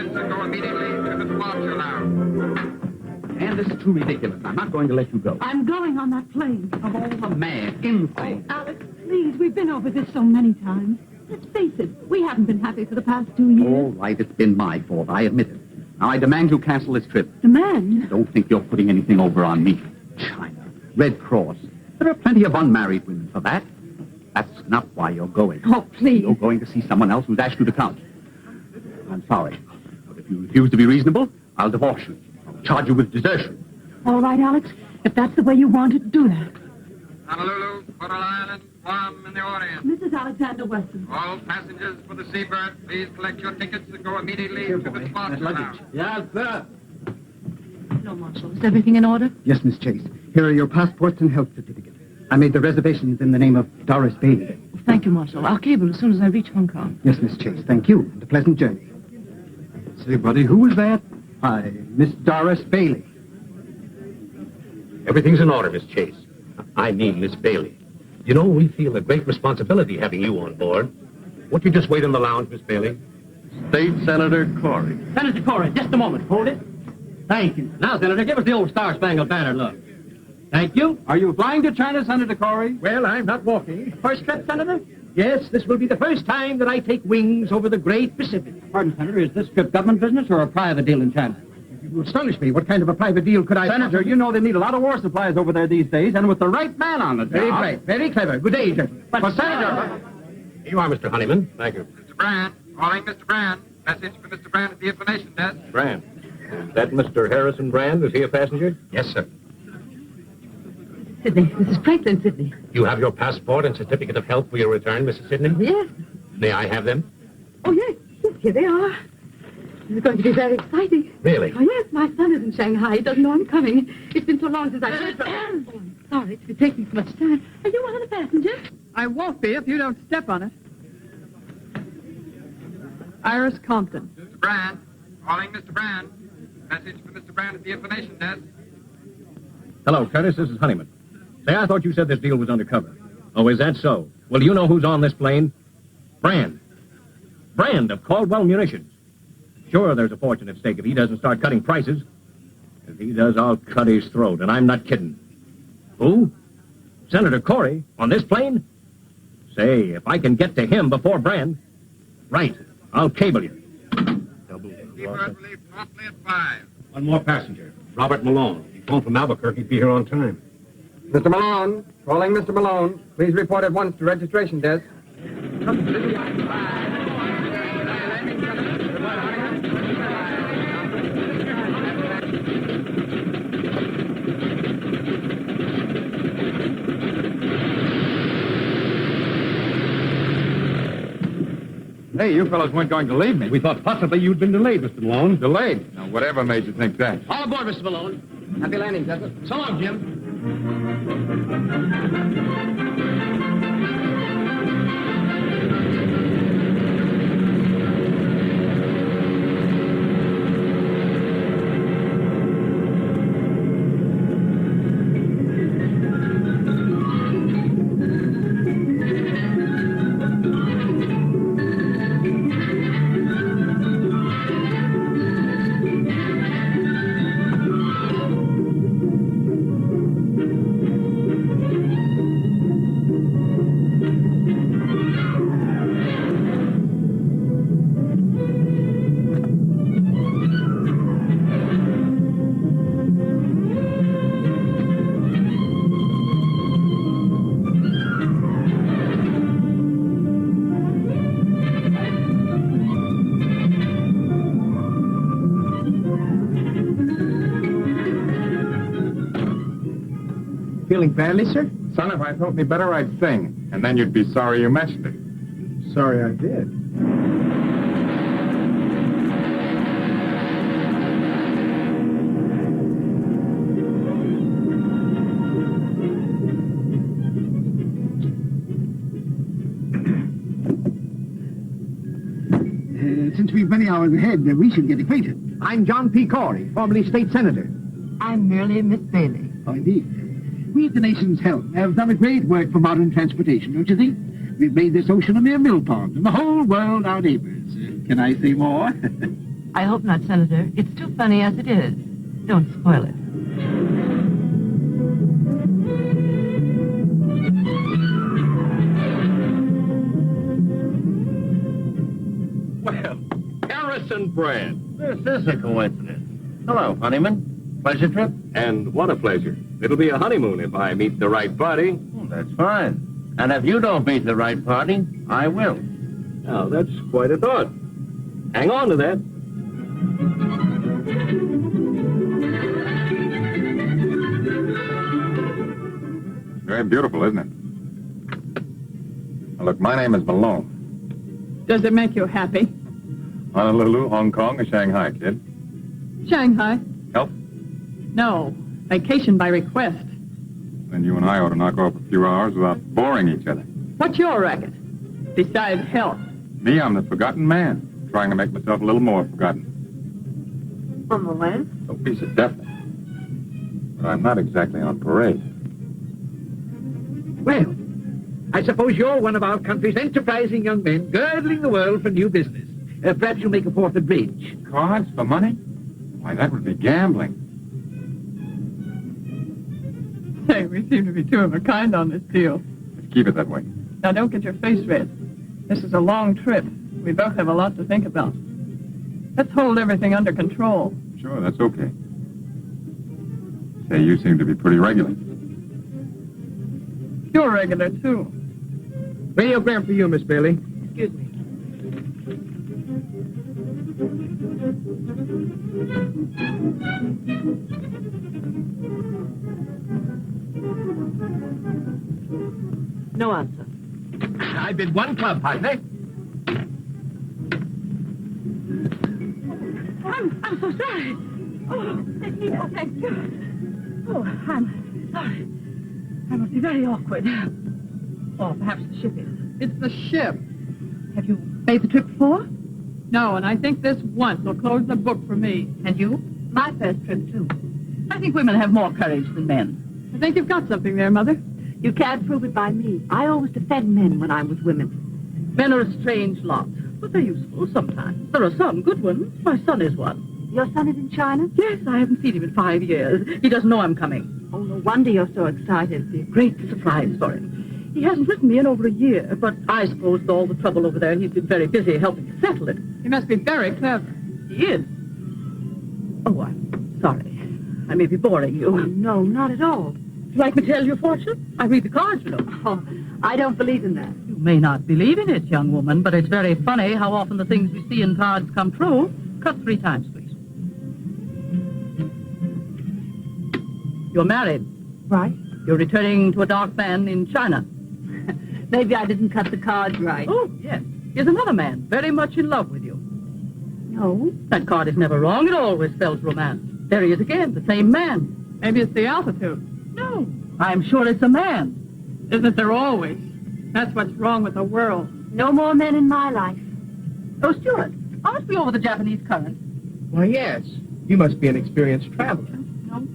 tickets and go immediately to the departure lounge. And this is too ridiculous. I'm not going to let you go. I'm going on that plane. Of all the mad, insane. Alex, please, we've been over this so many times. Let's face it, we haven't been happy for the past 2 years. All right, it's been my fault. I admit it. Now, I demand you cancel this trip. Demand? Don't think you're putting anything over on me. China, Red Cross. There are plenty of unmarried women for that. That's not why you're going. Oh, please. You're going to see someone else who's asked you to come. I'm sorry. But if you refuse to be reasonable, I'll divorce you. I'll charge you with desertion. All right, Alex, if that's the way you want it, do that. Honolulu, Coral Island, Guam, and the Orient. Mrs. Alexander Weston. All passengers for the Seabird, please collect your tickets and go immediately to the departure lounge. Yes, sir. No, Marshal. Is everything in order? Yes, Miss Chase. Here are your passports and health certificate. I made the reservations in the name of Doris Bailey. Thank you, Marshal. I'll cable as soon as I reach Hong Kong. Yes, Miss Chase. Thank you. And a pleasant journey. Say, buddy, who was that? Hi, Miss Doris Bailey. Everything's in order, Miss Chase. I mean, Miss Bailey. You know, we feel a great responsibility having you on board. Won't you just wait in the lounge, Miss Bailey? State Senator Corey. Senator Corey, just a moment. Hold it. Thank you. Now, Senator, give us the old Star-Spangled Banner look. Thank you. Are you flying to China, Senator Corey? Well, I'm not walking. First trip, Senator? Yes, this will be the first time that I take wings over the great Pacific. Pardon, Senator, is this trip government business or a private deal in China? You astonish me. What kind of a private deal could I... Senator, you know they need a lot of war supplies over there these days, and with the right man on the job. Very bright. Very clever. Good day, gentlemen. But Senator... Here you are, Mr. Honeyman. Thank you. Mr. Brand, calling Mr. Brand. Message for Mr. Brand at the information desk. Brand. Is that Mr. Harrison Brand? Is he a passenger? Yes, sir. Sydney, this is Franklin, Sydney. You have your passport and certificate of health for your return, Mrs. Sidney? Yes. May I have them? Oh, yes. Yes, here they are. It's going to be very exciting. Really? Oh, yes, my son is in Shanghai. He doesn't know I'm coming. It's been so long since I've heard from him. Oh, I'm sorry to be taking so much time. Are you one of the passengers? I won't be if you don't step on it. Iris Compton. Mr. Brand, calling Mr. Brand. Message for Mr. Brand at the information desk. Hello, Curtis. This is Honeyman. Say, I thought you said this deal was undercover. Oh, is that so? Well, do you know who's on this plane? Brand. Brand of Caldwell Munitions. Sure, there's a fortune at stake if he doesn't start cutting prices. If he does, I'll cut his throat, and I'm not kidding. Who? Senator Corey? On this plane? Say, if I can get to him before Brand... Right. I'll cable you. Seabird will leave promptly at 5. One more passenger. Robert Malone. He phoned from Albuquerque to be here on time. Mr. Malone. Calling Mr. Malone. Please report at once to registration desk. Hey, you fellows weren't going to leave me. We thought possibly you'd been delayed, Mr. Malone. Delayed? Now, whatever made you think that? All aboard, Mr. Malone. Happy landing, Desert. So long, Jim. Feeling badly, sir? Son, if I felt any better, I'd sing. And then you'd be sorry you mentioned it. Sorry I did. Since we've many hours ahead, we should get acquainted. I'm John P. Corey, formerly state senator. I'm merely Miss Bailey. Oh, indeed. We at the nation's helm have done a great work for modern transportation, don't you think? We've made this ocean a mere mill pond, and the whole world our neighbors. Can I say more? I hope not, Senator. It's too funny as it is. Don't spoil it. Well, Harrison Brand. This is a coincidence. Hello, Honeyman. Pleasure trip? And what a pleasure. It'll be a honeymoon if I meet the right party. Well, that's fine. And if you don't meet the right party, I will. Now, that's quite a thought. Hang on to that. Very beautiful, isn't it? Now, look, my name is Malone. Does it make you happy? Honolulu, Hong Kong, or Shanghai, kid? Shanghai? Help? No. Vacation by request. Then you and I ought to knock off a few hours without boring each other. What's your racket? Besides health. Me, I'm the forgotten man, trying to make myself a little more forgotten. On the land? No piece of deafness. But I'm not exactly on parade. Well, I suppose you're one of our country's enterprising young men, girdling the world for new business. Perhaps you'll make a fourth at bridge. Cards for money? Why, that would be gambling. Say, we seem to be two of a kind on this deal. Let's keep it that way. Now, don't get your face red. This is a long trip. We both have a lot to think about. Let's hold everything under control. Sure, that's okay. Say, you seem to be pretty regular. You're regular, too. Radiogram for you, Miss Bailey. Excuse me. No answer. I bid one club, partner. I'm so sorry. Oh, thank you. Oh, I'm sorry. I must be very awkward. Or perhaps the ship is. It's the ship. Have you made the trip before? No, and I think this once will close the book for me. And you? My first trip, too. I think women have more courage than men. I think you've got something there, Mother. You can't prove it by me. I always defend men when I'm with women. Men are a strange lot, but they're useful sometimes. There are some good ones. My son is one. Your son is in China? Yes, I haven't seen him in 5 years. He doesn't know I'm coming. Oh, no wonder you're so excited. It'll be a great surprise for him. He hasn't written me in over a year, but I suppose with all the trouble over there, he's been very busy helping to settle it. He must be very clever. He is. Oh, I'm sorry. I may be boring you. Oh, no, not at all. Would you like me to tell your fortune? I read the cards, you know. Oh, I don't believe in that. You may not believe in it, young woman, but it's very funny how often the things we see in cards come true. Cut 3 times, please. You're married. Right. You're returning to a dark man in China. Maybe I didn't cut the cards right. Oh, yes. Here's another man, very much in love with you. No. That card is never wrong. It always spells romance. There he is again, the same man. Maybe it's the altitude. No. I'm sure it's a man. Isn't there always? That's what's wrong with the world. No more men in my life. Oh, Stuart, aren't we over the Japanese current? Why, yes. You must be an experienced traveler.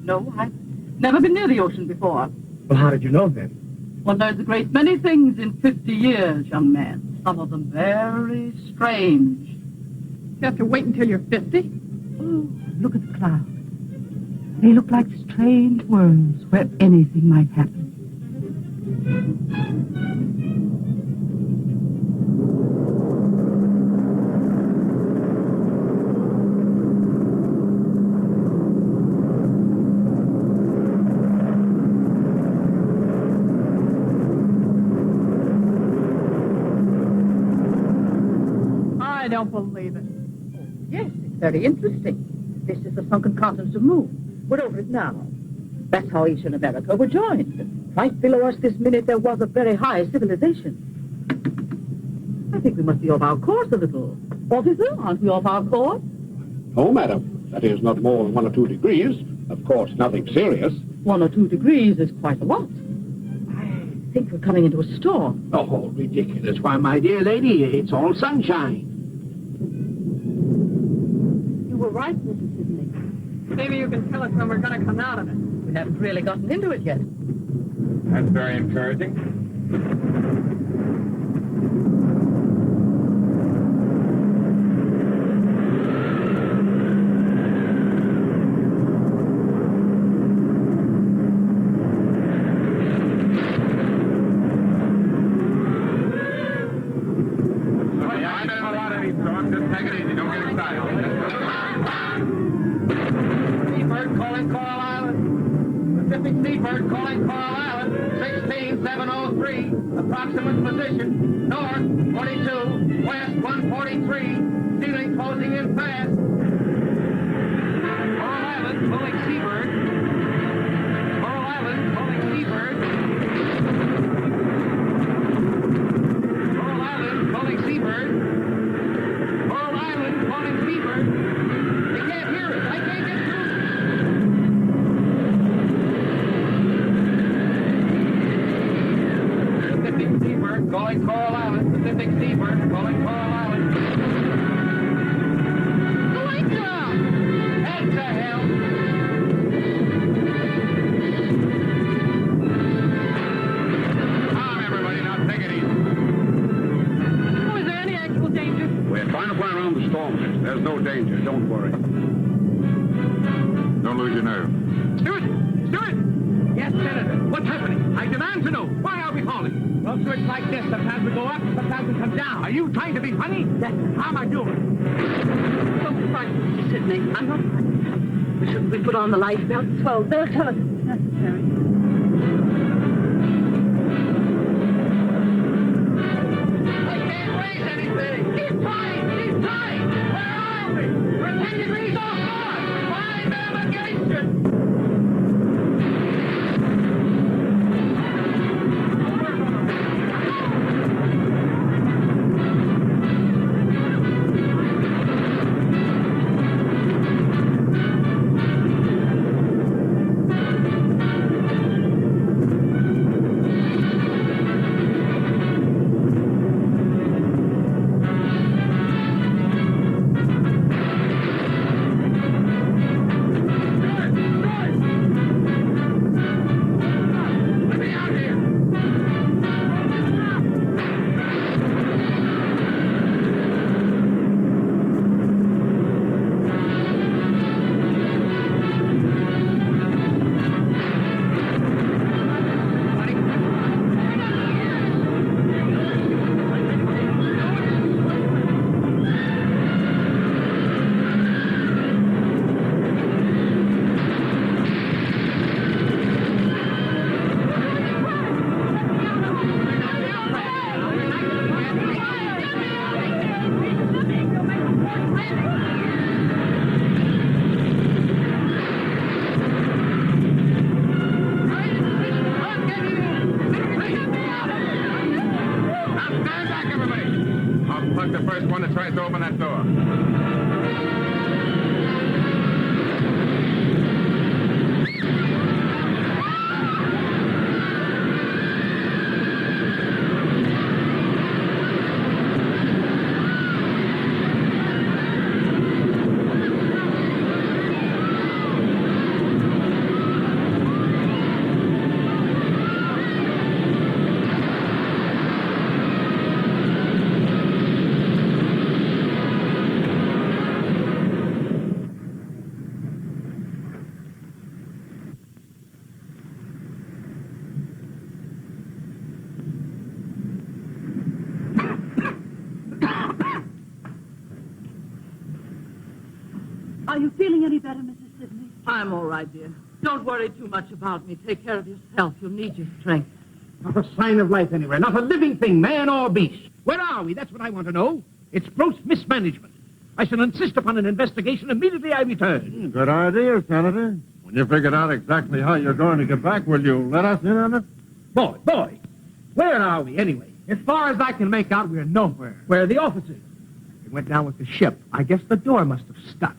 No, I've never been near the ocean before. Well, how did you know then? Well, there's a great many things in 50 years, young man. Some of them very strange. You have to wait until you're 50? Oh, look at the clouds. They look like strange worlds where anything might happen. I don't believe it. Yes, it's very interesting. This is the sunken continent of Moon. We're over it now. That's how Asia and America were joined. Right below us this minute, there was a very high civilization. I think we must be off our course a little. Officer, aren't we off our course? Oh, madam. That is not more than 1 or 2 degrees. Of course, nothing serious. 1 or 2 degrees is quite a lot. I think we're coming into a storm. Oh, ridiculous. Why, my dear lady, it's all sunshine. You were right, Mrs. Sidney. Maybe you can tell us when we're going to come out of it. We haven't really gotten into it yet. That's very encouraging. Pacific Seabird calling Coral Island, 16703. Approximate position, north 42, west 143. Ceiling closing in fast. Coral Island calling Seabird. Coral Island calling Seabird. Coral Island calling Seabird. Coral Island calling Seabird. I can't hear it. I can't get through. Pacific Seabird calling Coral Island. Pacific Seabird calling Coral Island. Wake up! Head to hell! Calm, everybody. Now take it easy. Oh, is there any actual danger? We're trying to fly around the storm, miss. There's no danger. Don't worry. Don't lose your nerve. Stewart! Stewart! Yes, Senator. What's happening? I demand to know. Why are we falling? Well, sir, it's like this. Sometimes we go up, sometimes we come down. Are you trying to be funny? Yes. How am I doing? Don't frighten me, Sidney. I'm not frightened. Shouldn't we put on the life belts? Well, they'll tell us if it's necessary. I can't raise anything. Keep trying. Keep trying. Where are we? We're 10 degrees off course. Find navigation. Let me out here. Now stand back, everybody. I'll punch the first one that tries to open that door. Are you feeling any better, Mrs. Sidney? I'm all right, dear. Don't worry too much about me. Take care of yourself. You'll need your strength. Not a sign of life anywhere. Not a living thing, man or beast. Where are we? That's what I want to know. It's gross mismanagement. I shall insist upon an investigation immediately I return. Good idea, Senator. When you figured out exactly how you're going to get back, will you let us in on it? Boy, where are we anyway? As far as I can make out, we're nowhere. Where are the officers? They went down with the ship. I guess the door must have stuck.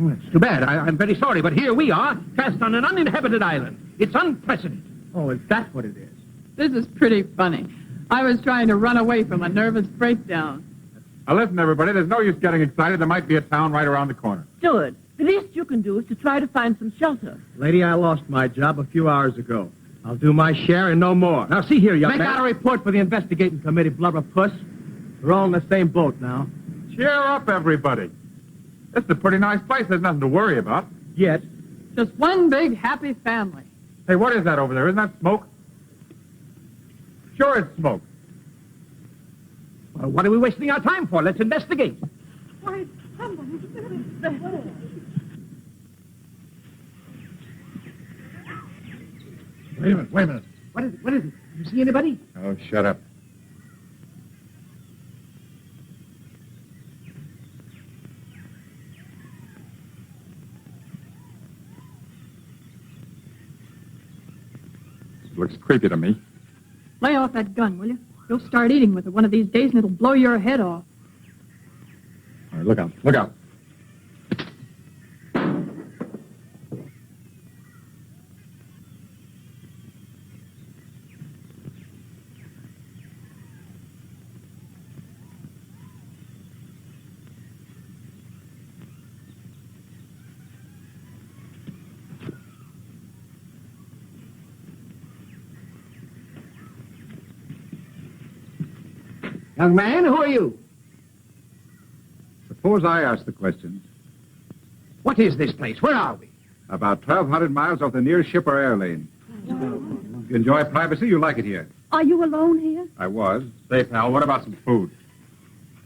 Oh, it's too bad. I'm very sorry, but here we are, cast on an uninhabited island. It's unprecedented. Oh, is that what it is? This is pretty funny. I was trying to run away from a nervous breakdown. Now listen, everybody, there's no use getting excited. There might be a town right around the corner. Stewart, the least you can do is to try to find some shelter. Lady, I lost my job a few hours ago. I'll do my share and no more. Now, see here, young man. Make out a report for the investigating committee, blubber puss. We're all in the same boat now. Cheer up, everybody. This is a pretty nice place. There's nothing to worry about. Yet. Just one big happy family. Hey, what is that over there? Isn't that smoke? Sure it's smoke. Well, what are we wasting our time for? Let's investigate. Why, somebody's there. Wait a minute. What is it? What is it? You see anybody? Oh, shut up. Looks creepy to me. Lay off that gun, will you? You'll start eating with it one of these days and it'll blow your head off. All right, look out. Look out. Young man, who are you? Suppose I ask the question. What is this place? Where are we? About 1,200 miles off the nearest ship or air lane. You enjoy privacy? You like it here? Are you alone here? I was. Say, pal, what about some food?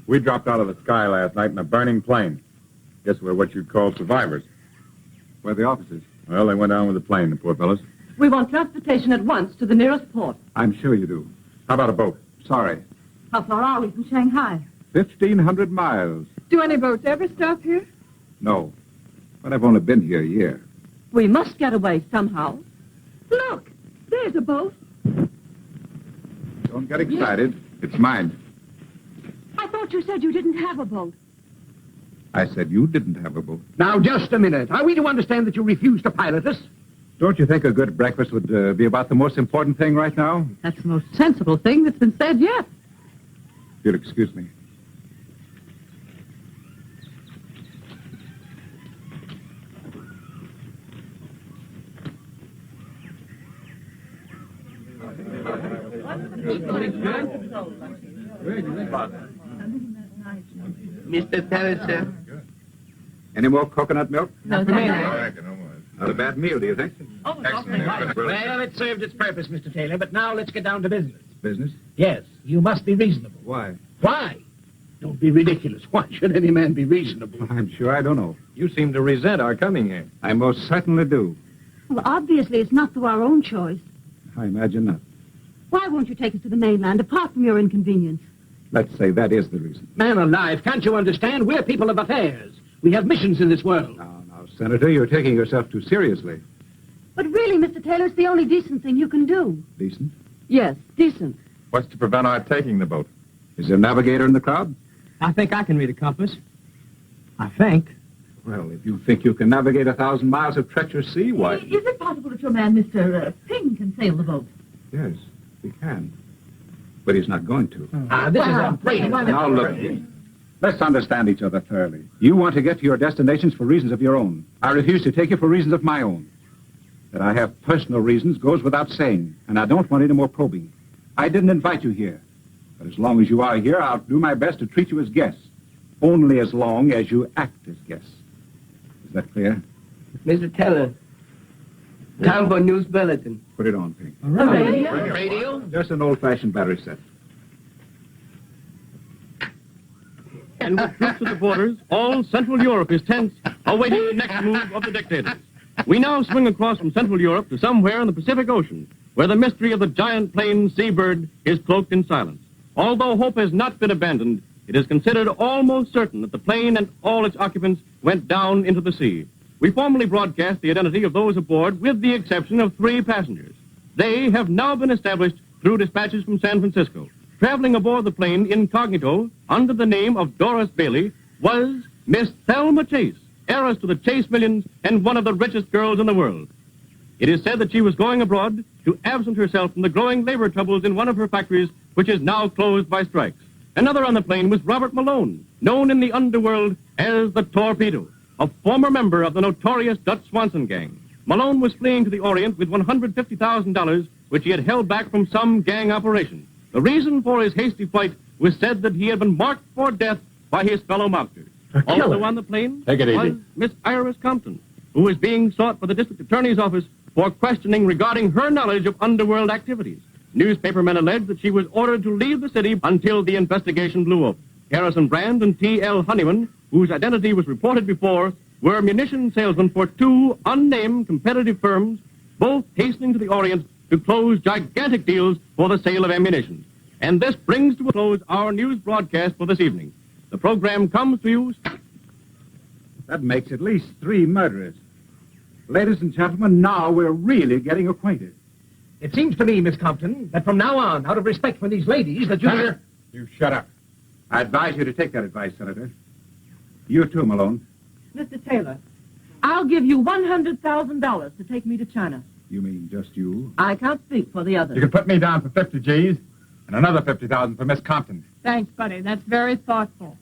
We dropped out of the sky last night in a burning plane. Guess we're what you'd call survivors. Where are the officers? Well, they went down with the plane, the poor fellows. We want transportation at once to the nearest port. I'm sure you do. How about a boat? Sorry. How far are we from Shanghai? 1,500 miles. Do any boats ever stop here? No. But I've only been here a year. We must get away somehow. Look, there's a boat. Don't get excited. It's mine. I thought you said you didn't have a boat. I said you didn't have a boat. Now, just a minute. Are we to understand that you refuse to pilot us? Don't you think a good breakfast would be about the most important thing right now? That's the most sensible thing that's been said yet. If you'll excuse me. Mr. Teller, sir. Any more coconut milk? No, Not a bad meal, do you think? Well, it served its purpose, Mr. Taylor, but now let's get down to business. Business? Yes, you must be reasonable. Why? Why? Don't be ridiculous. Why should any man be reasonable? I'm sure I don't know. You seem to resent our coming here. I most certainly do. Well, obviously, it's not through our own choice. I imagine not. Why won't you take us to the mainland, apart from your inconvenience? Let's say that is the reason. Man alive, can't you understand? We're people of affairs. We have missions in this world. Now, Senator, you're taking yourself too seriously. But really, Mr. Taylor, it's the only decent thing you can do. Decent? Yes, decent. What's to prevent our taking the boat? Is there a navigator in the crowd? I think I can read a compass. I think. Well, if you think you can navigate 1,000 miles of treacherous sea, why... Is it possible that your man, Mr. Ping, can sail the boat? Yes, he can. But he's not going to. This is a great... Now, look, let's understand each other thoroughly. You want to get to your destinations for reasons of your own. I refuse to take you for reasons of my own. That I have personal reasons goes without saying, and I don't want any more probing. I didn't invite you here. But as long as you are here, I'll do my best to treat you as guests. Only as long as you act as guests. Is that clear? Mr. Teller, time for news bulletin. Put it on, Pink. Radio? Just an old-fashioned battery set. And with troops at the borders, all Central Europe is tense, awaiting the next move of the dictators. We now swing across from Central Europe to somewhere in the Pacific Ocean, where the mystery of the giant plane seabird is cloaked in silence. Although hope has not been abandoned, it is considered almost certain that the plane and all its occupants went down into the sea. We formally broadcast the identity of those aboard, with the exception of 3 passengers. They have now been established through dispatches from San Francisco. Traveling aboard the plane incognito, under the name of Doris Bailey, was Miss Thelma Chase, heiress to the Chase millions and one of the richest girls in the world. It is said that she was going abroad to absent herself from the growing labor troubles in one of her factories, which is now closed by strikes. Another on the plane was Robert Malone, known in the underworld as the Torpedo, a former member of the notorious Dutch Swanson gang. Malone was fleeing to the Orient with $150,000, which he had held back from some gang operation. The reason for his hasty flight was said that he had been marked for death by his fellow mobsters. Also on the plane Take it was easy. Miss Iris Compton, who is being sought by the district attorney's office for questioning regarding her knowledge of underworld activities. Newspapermen allege that she was ordered to leave the city until the investigation blew up. Harrison Brand and T.L. Honeyman, whose identity was reported before, were munition salesmen for 2 unnamed competitive firms, both hastening to the Orient to close gigantic deals for the sale of ammunition. And this brings to a close our news broadcast for this evening. The program comes to you... That makes at least 3 murderers. Ladies and gentlemen, now we're really getting acquainted. It seems to me, Miss Compton, that from now on, out of respect for these ladies, that you... Senator, you shut up. I advise you to take that advice, Senator. You too, Malone. Mr. Taylor, I'll give you $100,000 to take me to China. You mean just you? I can't speak for the others. You can put me down for 50 G's and another 50,000 for Miss Compton. Thanks, buddy. That's very thoughtful.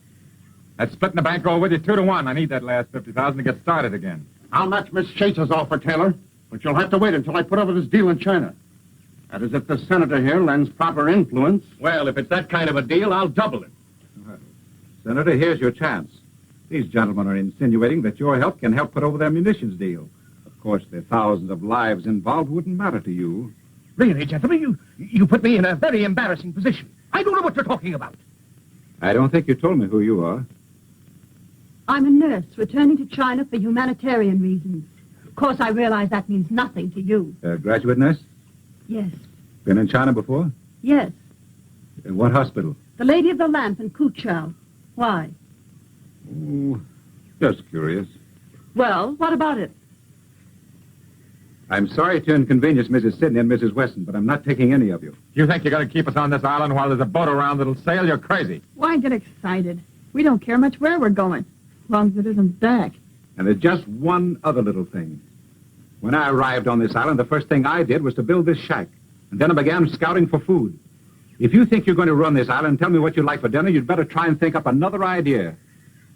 That's splitting the bankroll with you 2 to 1. I need that last 50,000 to get started again. I'll match Miss Chase's offer, Taylor, but you'll have to wait until I put over this deal in China. That is, if the senator here lends proper influence. Well, if it's that kind of a deal, I'll double it. Senator, here's your chance. These gentlemen are insinuating that your help can help put over their munitions deal. Of course, the thousands of lives involved wouldn't matter to you. Really, gentlemen, you put me in a very embarrassing position. I don't know what you're talking about. I don't think you told me who you are. I'm a nurse returning to China for humanitarian reasons. Of course, I realize that means nothing to you. Graduate nurse? Yes. Been in China before? Yes. In what hospital? The Lady of the Lamp in Kuchao. Why? Oh, just curious. Well, what about it? I'm sorry to inconvenience Mrs. Sidney and Mrs. Weston, but I'm not taking any of you. You think you're going to keep us on this island while there's a boat around that'll sail? You're crazy. Why get excited? We don't care much where we're going, as long as it isn't back. And there's just one other little thing. When I arrived on this island, the first thing I did was to build this shack. And then I began scouting for food. If you think you're going to run this island and tell me what you'd like for dinner, you'd better try and think up another idea.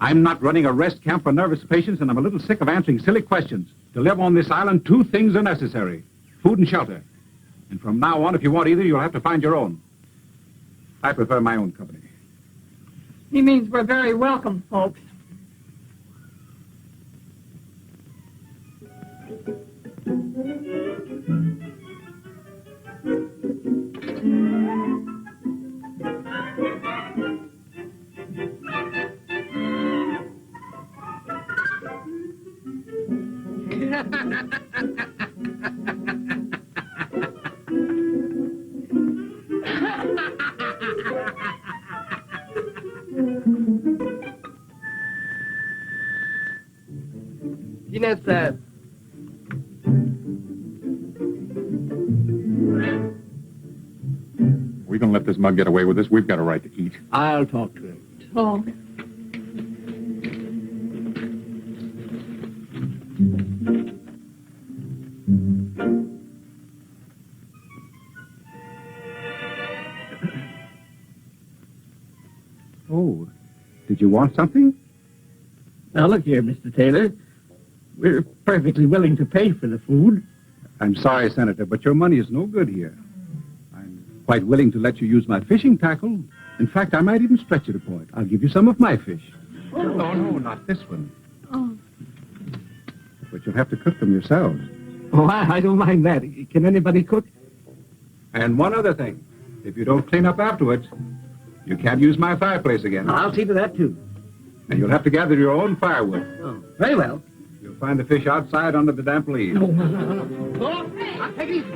I'm not running a rest camp for nervous patients, and I'm a little sick of answering silly questions. To live on this island, 2 things are necessary: food and shelter. And from now on, if you want either, you'll have to find your own. I prefer my own company. He means we're very welcome, folks. Dinner served. We don't let this mug get away with this. We've got a right to eat. I'll talk to him. Talk. Oh, did you want something? Now, look here, Mr. Taylor. We're perfectly willing to pay for the food. I'm sorry, Senator, but your money is no good here. I'm quite willing to let you use my fishing tackle. In fact, I might even stretch it a point. I'll give you some of my fish. Oh, no, not this one. Oh. But you'll have to cook them yourselves. Oh, I don't mind that. Can anybody cook? And one other thing. If you don't clean up afterwards, you can't use my fireplace again. I'll see to that, too. And you'll have to gather your own firewood. Oh, very well. You'll find the fish outside under the damp leaves. No. Oh, I'll take it easy.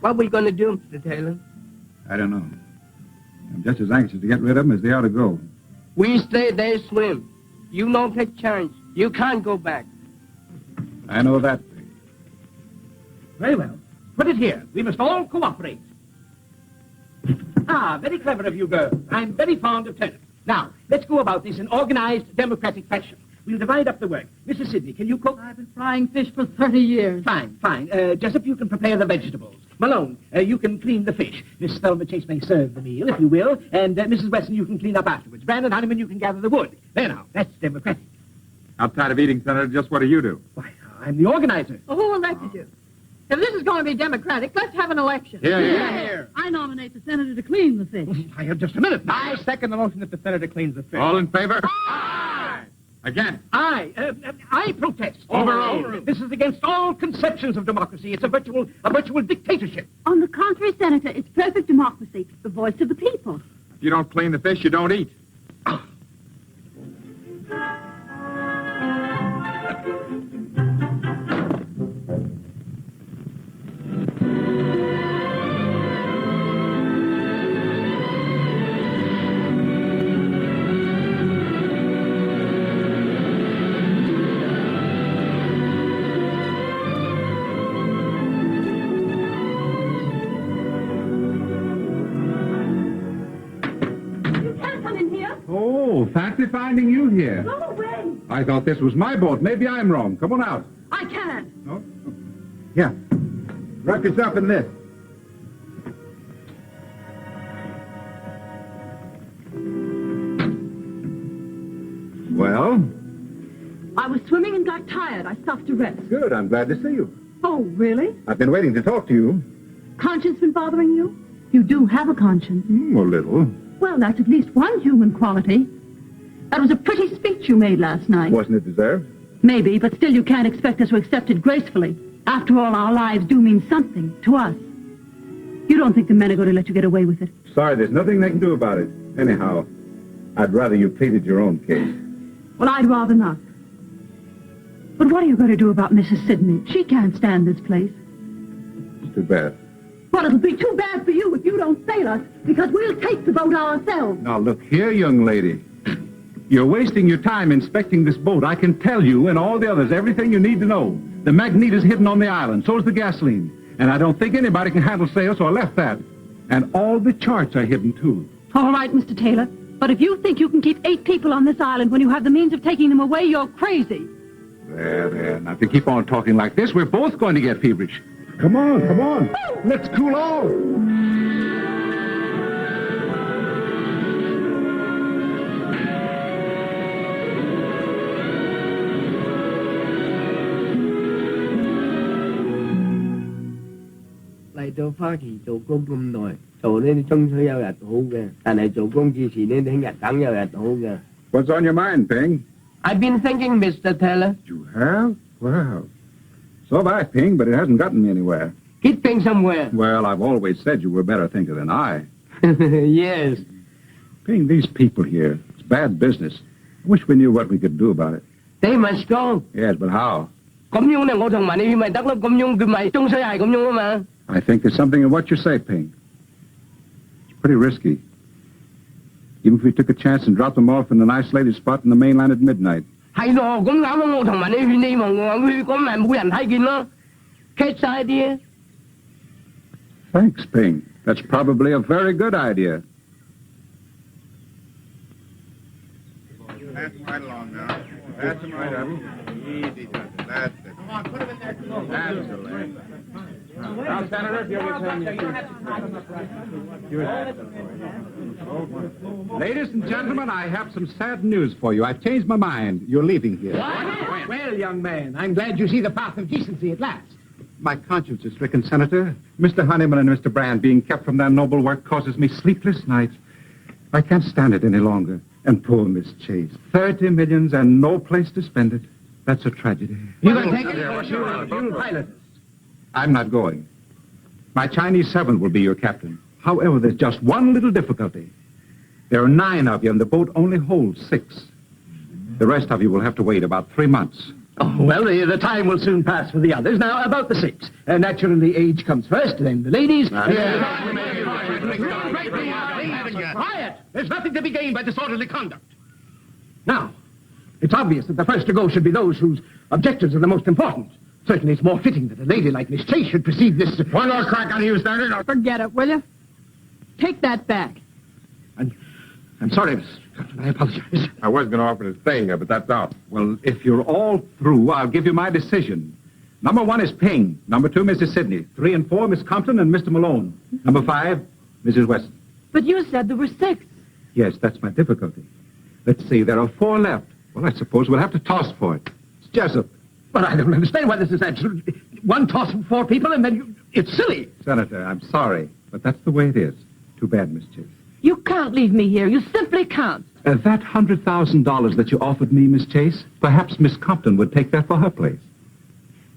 What are we going to do, Mr. Taylor? I don't know. I'm just as anxious to get rid of them as they are to go. We stay, they swim. You don't take chance. You can't go back. I know that. Very well. Put it here. We must all cooperate. Ah, very clever of you, girls. I'm very fond of tennis. Now, let's go about this in organized, democratic fashion. We'll divide up the work. Mrs. Sidney, can you cook? I've been frying fish for 30 years. Fine. Jessup, you can prepare the vegetables. Malone, you can clean the fish. Miss Thelma Chase may serve the meal, if you will. And Mrs. Weston, you can clean up afterwards. Brandon Honeyman, you can gather the wood. There now, that's democratic. Outside of eating, Senator, just what do you do? Why, I'm the organizer. Well, who elected you? If this is going to be democratic, let's have an election. Here. I nominate the senator to clean the fish. Just a minute. I second the motion that the senator cleans the fish. All in favor? Aye. Again. I protest. Overruled. This is against all conceptions of democracy. It's a virtual dictatorship. On the contrary, Senator, it's perfect democracy, the voice of the people. If you don't clean the fish, you don't eat. Oh, fancy finding you here. Go away. I thought this was my boat. Maybe I'm wrong. Come on out. I can't. No? Here. Wrap yourself in this. Well? I was swimming and got tired. I stopped to rest. Good. I'm glad to see you. Oh, really? I've been waiting to talk to you. Conscience been bothering you? You do have a conscience. A little. Well, that's at least one human quality. That was a pretty speech you made last night. Wasn't it deserved? Maybe, but still you can't expect us to accept it gracefully. After all, our lives do mean something to us. You don't think the men are going to let you get away with it? Sorry, there's nothing they can do about it. Anyhow, I'd rather you pleaded your own case. Well, I'd rather not. But what are you going to do about Mrs. Sidney? She can't stand this place. It's too bad. Well, it'll be too bad for you if you don't sail us, because we'll take the boat ourselves. Now, look here, young lady. You're wasting your time inspecting this boat. I can tell you and all the others everything you need to know. The magnet is hidden on the island. So's the gasoline. And I don't think anybody can handle sail, so I left that. And all the charts are hidden, too. All right, Mr. Taylor. But if you think you can keep 8 people on this island when you have the means of taking them away, you're crazy. There. Now, if you keep on talking like this, we're both going to get feverish. Come on. Let's cool off. Lại到花旗做工咁耐，做呢啲終須有日好嘅，但係做工之前呢，聽日梗有日好嘅。What's on your mind, Ping? I've been thinking, Mr. Taylor. You have? Well, so have I, Ping, but it hasn't gotten me anywhere. Getting somewhere. Well, I've always said you were a better thinker than I. Yes. Ping, these people here, it's bad business. I wish we knew what we could do about it. They must go. Yes, but how? 咁樣咧，我同埋你咪得咯，咁樣佢咪終須係咁樣啊嘛。I think there's something in what you say, Ping. It's pretty risky. Even if we took a chance and dropped them off in an isolated spot in the mainland at midnight. 係咯，咁啱啊！我同埋你勸你望去，咁咪冇人睇見咯。Catch idea. Thanks, Ping. That's probably a very good idea. Pass them right along now. Pass them right up. Easy does it. That's it. Come on, put them in there. That's the lane. Now, Senator, if you'll return your Ladies and gentlemen, I have some sad news for you. I've changed my mind. You're leaving here. Well, young man, I'm glad you see the path of decency at last. My conscience is stricken, Senator. Mr. Honeyman and Mr. Brand being kept from their noble work causes me sleepless nights. I can't stand it any longer. And poor Miss Chase. 30 millions and no place to spend it. That's a tragedy. You're going to take it, or you'll pilot us. I'm not going. My Chinese servant will be your captain. However, there's just one little difficulty. There are 9 of you, and the boat only holds 6. The rest of you will have to wait about 3 months. Oh, well, the time will soon pass for the others. Now, about the 6. Naturally, age comes first, then the ladies. Quiet! There's nothing to be gained by disorderly conduct. Now, it's obvious that the first to go should be those whose objectives are the most important. Certainly, it's more fitting that a lady like Miss Chase should precede this... One more crack on you, Senator. Forget it, will you? Take that back. I'm sorry, Miss Captain. I apologize. I was going to offer to stay here, but that's out. Well, if you're all through, I'll give you my decision. Number 1 is Ping. Number 2, Mrs. Sidney. 3 and 4, Miss Compton and Mr. Malone. Number 5, Mrs. Weston. But you said there were 6. Yes, that's my difficulty. Let's see, there are 4 left. Well, I suppose we'll have to toss for it. It's Jessup. But I don't understand why this is absolute. One toss from 4 people, and then you... It's silly. Senator, I'm sorry, but that's the way it is. Too bad, Miss Chase. You can't leave me here. You simply can't. That $100,000 that you offered me, Miss Chase, perhaps Miss Compton would take that for her place.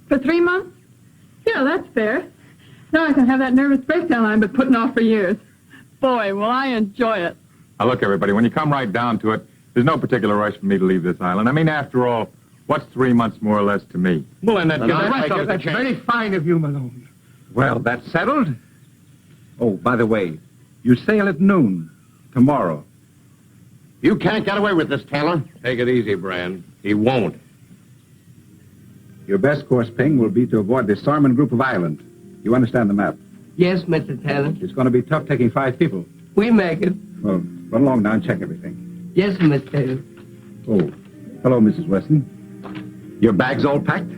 For 3 months? Yeah, that's fair. Now I can have that nervous breakdown I've been putting off for years. Boy, will I enjoy it. Now, look, everybody, when you come right down to it, there's no particular rush for me to leave this island. I mean, after all, what's 3 months more or less to me? Well, and that gives the rest of us a That's chance. very fine of you, Malone. Well, that's settled. Oh, by the way, you sail at noon tomorrow. You can't get away with this, Taylor. Take it easy, Brand. He won't. Your best course, Ping, will be to avoid the Sarman group of islands. You understand the map? Yes, Mr. Taylor. It's going to be tough taking 5 people. We make it. Well, run along now and check everything. Yes, Mr. Taylor. Oh, hello, Mrs. Weston. Your bags all packed?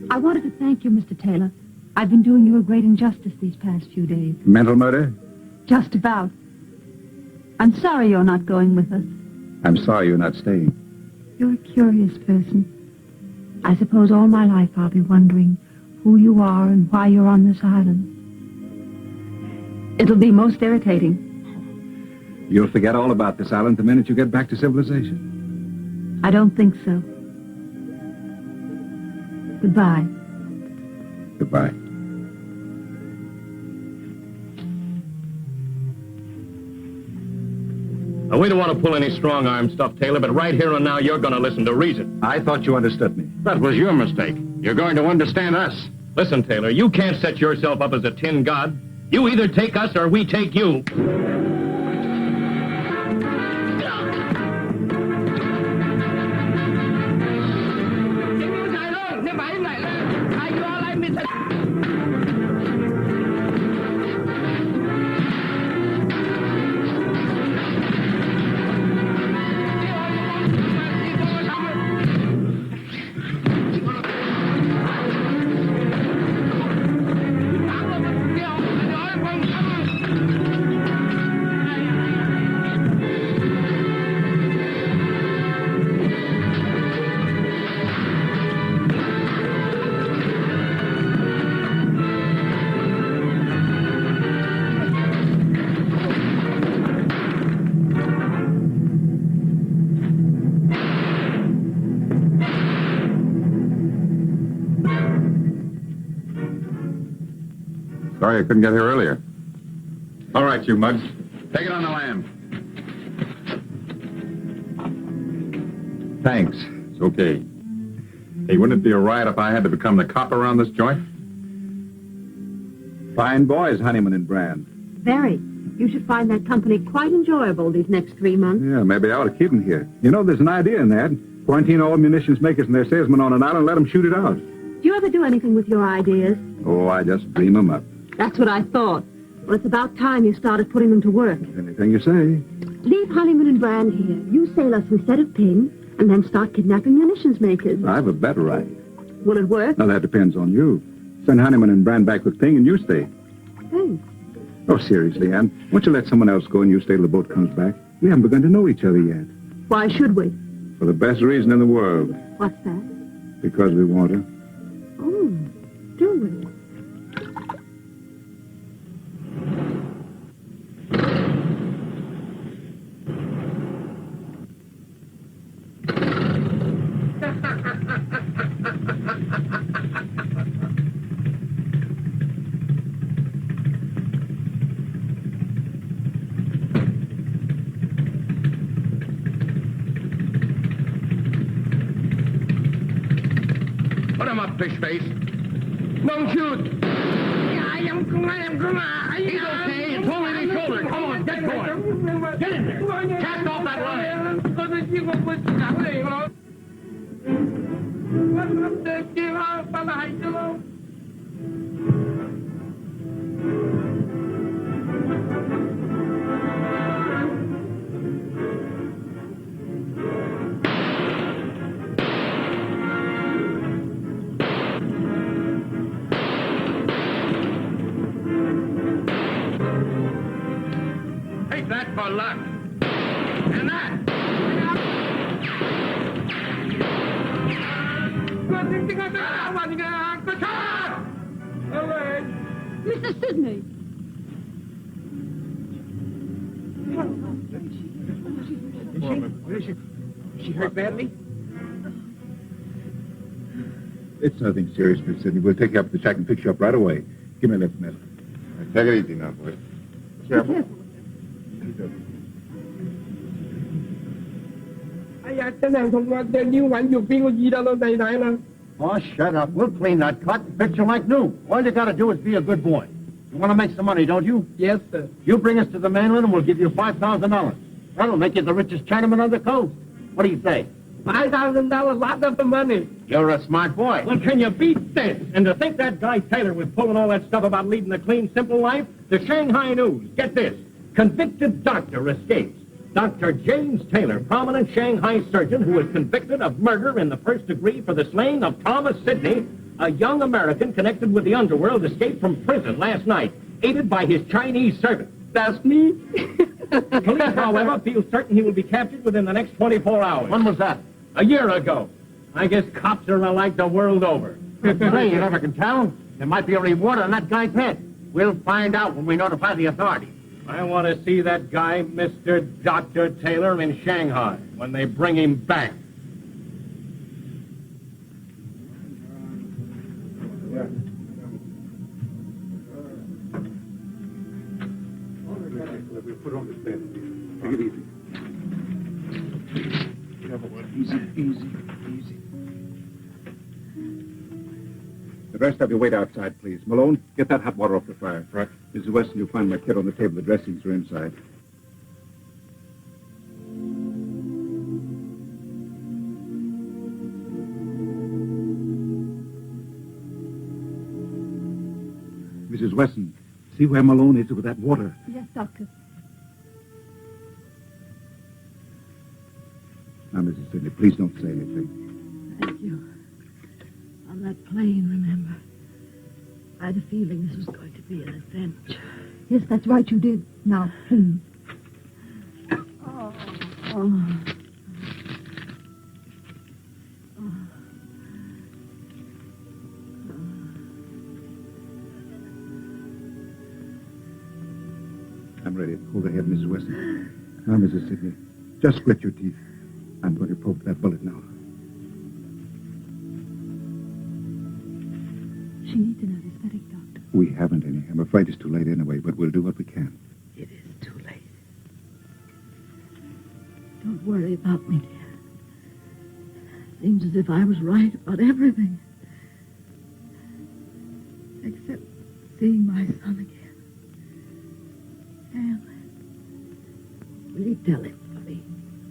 I wanted to thank you, Mr. Taylor. I've been doing you a great injustice these past few days. Mental murder? Just about. I'm sorry you're not going with us. I'm sorry you're not staying. You're a curious person. I suppose all my life I'll be wondering who you are and why you're on this island. It'll be most irritating. You'll forget all about this island the minute you get back to civilization. I don't think so. Goodbye. Goodbye. Now, we don't want to pull any strong-arm stuff, Taylor, but right here and now you're going to listen to reason. I thought you understood me. That was your mistake. You're going to understand us. Listen, Taylor, you can't set yourself up as a tin god. You either take us or we take you. Sorry I couldn't get here earlier. All right, you mugs. Take it on the lam. Thanks. It's okay. Hey, wouldn't it be a riot if I had to become the cop around this joint? Fine boys, Honeyman and Brand. Very. You should find that company quite enjoyable these next 3 months. Yeah, maybe I ought to keep them here. You know, there's an idea in that. Quarantine all munitions makers and their salesmen on an island and let them shoot it out. Do you ever do anything with your ideas? Oh, I just dream them up. That's what I thought. Well, it's about time you started putting them to work. Anything you say. Leave Honeyman and Brand here. You sail us instead of Ping, and then start kidnapping munitions makers. I have a better idea. Will it work? Now, that depends on you. Send Honeyman and Brand back with Ping and you stay. Thanks. Oh, seriously, Ann. Why don't you let someone else go and you stay till the boat comes back? We haven't begun to know each other yet. Why should we? For the best reason in the world. What's that? Because we want to. Oh, do we? Put him up, fish face. Don't shoot. He's okay. It's only the shoulder. Come on, get going. Get in there. Cast off that line. Take that for luck. And that. Mr. Sidney! Is she hurt badly? It's nothing serious, Miss Sidney. We'll take you up to the shack and fix you up right away. Give me a lift, Ned. Take it easy now, boy. Careful. Oh, shut up. We'll clean that cut and fix you like new. All you gotta do is be a good boy. You want to make some money, don't you? Yes, sir. You bring us to the mainland and we'll give you $5,000. That'll make you the richest Chinaman on the coast. What do you say? $5,000 locked up for money. You're a smart boy. Well, can you beat this? And to think that guy Taylor was pulling all that stuff about leading a clean, simple life? The Shanghai News. Get this. Convicted doctor escapes. Dr. James Taylor, prominent Shanghai surgeon who was convicted of murder in the first degree for the slaying of Thomas Sidney, a young American connected with the underworld, escaped from prison last night, aided by his Chinese servant. That's me. Police, however, feel certain he will be captured within the next 24 hours. When was that? A year ago. I guess cops are alike the world over. Say, you never can tell. There might be a reward on that guy's head. We'll find out when we notify the authorities. I want to see that guy, Mr. Dr. Taylor, in Shanghai when they bring him back. We'll put on this bed. Take it easy. Easy. The rest of you wait outside, please. Malone, get that hot water off the fire. Right. Mrs. Weston, you'll find my kit on the table. The dressings are inside. Mrs. Weston, see where Malone is with that water. Yes, Doctor. Now, Mrs. Sidney, please don't say anything. Thank you. On that plane, remember? I had a feeling this was going to be an adventure. Yes, that's right, you did. Now, please. I'm ready. Hold ahead, Mrs. Weston. Now, Mrs. Sidney, just split your teeth. I'm going to poke that bullet now. She needs an anesthetic, Doctor. We haven't any. I'm afraid it's too late anyway, but we'll do what we can. It is too late. Don't worry about me, dear. Seems as if I was right about everything. Except seeing my son again. Sam, will you tell him for me?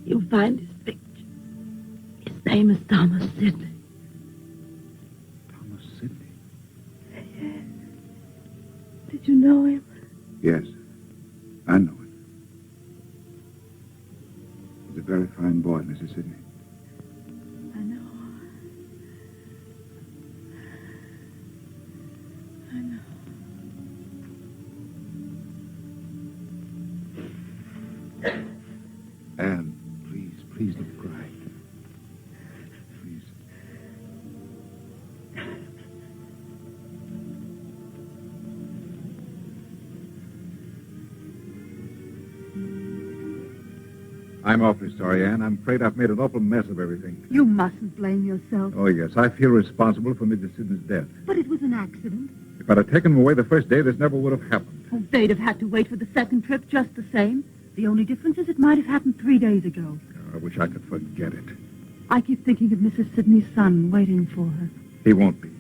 You'll find his picture. His name is Thomas Sidney. Thomas Sidney? Yes. Did you know him? Yes, I know him. He's a very fine boy, Mrs. Sidney. I know. Anne, please don't cry. Please. I'm awfully sorry, Anne. I'm afraid I've made an awful mess of everything. You mustn't blame yourself. Oh, yes, I feel responsible for Mrs. Sidney's death. But it was an accident. If I'd have taken him away the first day, this never would have happened. Oh, they'd have had to wait for the second trip just the same. The only difference is it might have happened 3 days ago. I wish I could forget it. I keep thinking of Mrs. Sidney's son waiting for her. He won't be.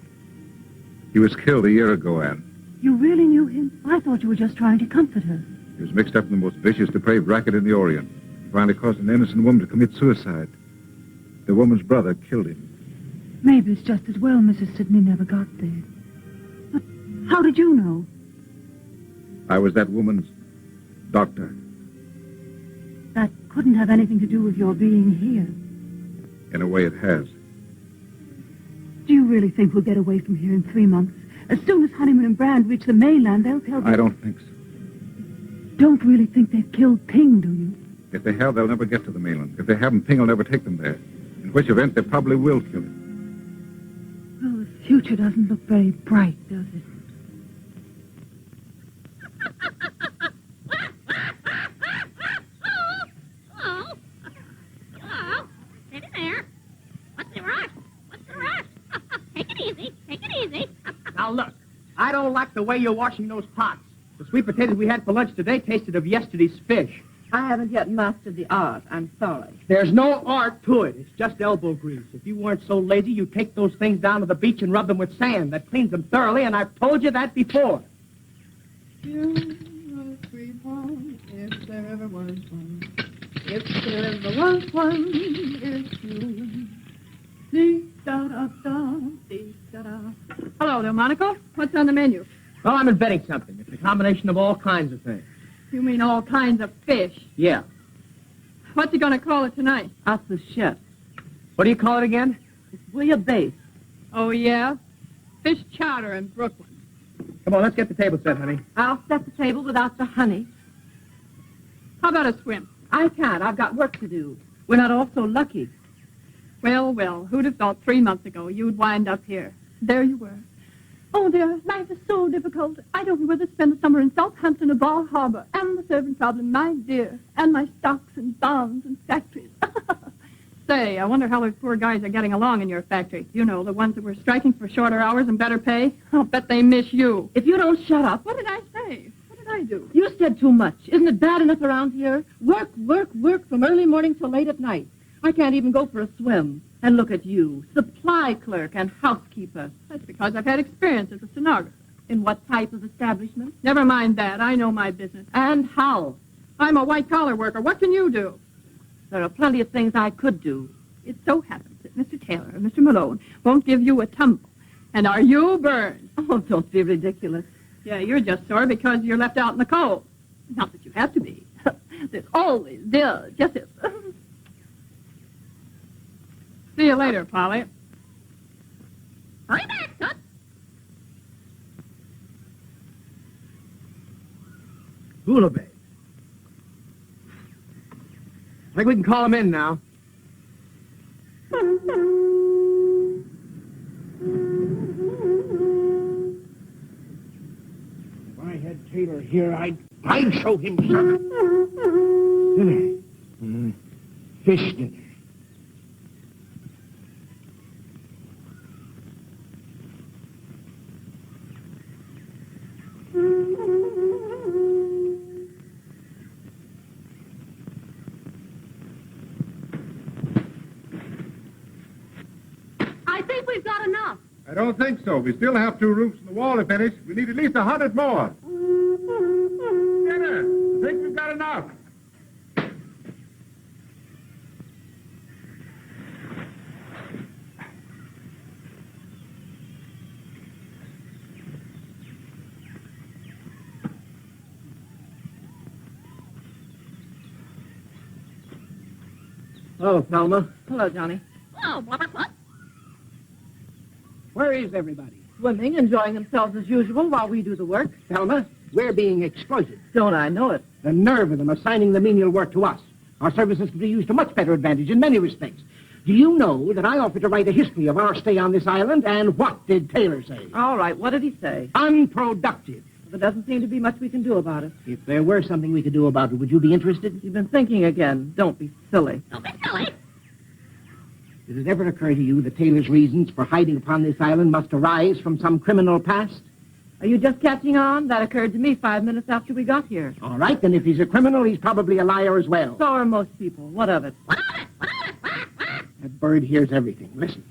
He was killed a year ago, Anne. You really knew him? I thought you were just trying to comfort her. He was mixed up in the most vicious, depraved racket in the Orient. He finally caused an innocent woman to commit suicide. The woman's brother killed him. Maybe it's just as well Mrs. Sidney never got there. But how did you know? I was that woman's doctor. That couldn't have anything to do with your being here. In a way, it has. Do you really think we'll get away from here in 3 months? As soon as Honeyman and Brand reach the mainland, they'll tell I don't think so. Don't really think they've killed Ping, do you? If they have, they'll never get to the mainland. If they haven't, Ping will never take them there. In which event, they probably will kill him. Well, the future doesn't look very bright, does it? Now, look, I don't like the way you're washing those pots. The sweet potatoes we had for lunch today tasted of yesterday's fish. I haven't yet mastered the art. I'm sorry. There's no art to it. It's just elbow grease. If you weren't so lazy, you'd take those things down to the beach and rub them with sand. That cleans them thoroughly, and I've told you that before. You, my sweetheart, if there ever was one. If there ever was one, it's you. Dee-da-da-da, dee-da-da. Hello, Delmonico. What's on the menu? Well, I'm inventing something. It's a combination of all kinds of things. You mean all kinds of fish? Yeah. What's he going to call it tonight? Ask the chef. What do you call it again? It's bouillabaisse. Oh, yeah? Fish chowder in Brooklyn. Come on, let's get the table set, honey. I'll set the table without the honey. How about a swim? I can't. I've got work to do. We're not all so lucky. Well, well, who'd have thought 3 months ago you'd wind up here? There you were. Oh, dear, life is so difficult. I don't know whether to spend the summer in Southampton or Bar Harbor. And the servant problem, my dear. And my stocks and bonds and factories. Say, I wonder how those poor guys are getting along in your factory. You know, the ones that were striking for shorter hours and better pay. I'll bet they miss you. If you don't shut up. What did I say? What did I do? You said too much. Isn't it bad enough around here? Work, work, work from early morning till late at night. I can't even go for a swim. And look at you, supply clerk and housekeeper. That's because I've had experience as a stenographer. In what type of establishment? Never mind that. I know my business. And how? I'm a white-collar worker. What can you do? There are plenty of things I could do. It so happens that Mr. Taylor and Mr. Malone won't give you a tumble. And are you burned? Oh, don't be ridiculous. Yeah, you're just sore because you're left out in the cold. Not that you have to be. There's always justice. See you later, Polly. Hurry back, Tut. Bouillabaisse. I think we can call him in now. If I had Taylor here, I'd show him something. Dinner. Fish dinner. I think we've got enough. I don't think so. We still have 2 roofs in the wall to finish. We need at least 100 more. Dinner. I think we've got enough. Hello, Thelma. Hello, Johnny. Oh, what? Where is everybody? Swimming, enjoying themselves as usual while we do the work. Thelma, we're being exploited. Don't I know it? The nerve of them assigning the menial work to us. Our services can be used to much better advantage in many respects. Do you know that I offered to write a history of our stay on this island, and what did Taylor say? All right, what did he say? Unproductive. There doesn't seem to be much we can do about it. If there were something we could do about it, would you be interested? You've been thinking again. Don't be silly. Did it ever occur to you that Taylor's reasons for hiding upon this island must arise from some criminal past? Are you just catching on? That occurred to me 5 minutes after we got here. All right, then if he's a criminal, he's probably a liar as well. So are most people. What of it? That bird hears everything. Listen.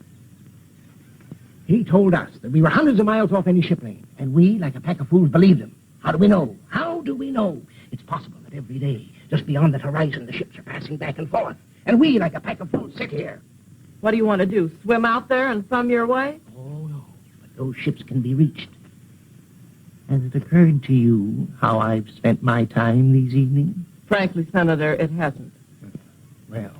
He told us that we were hundreds of miles off any ship lane, and we, like a pack of fools, believed him. How do we know? How do we know? It's possible that every day, just beyond the horizon, the ships are passing back and forth, and we, like a pack of fools, sit here. What do you want to do? Swim out there and thumb your way? Oh, no. But those ships can be reached. Has it occurred to you how I've spent my time these evenings? Frankly, Senator, it hasn't. Well,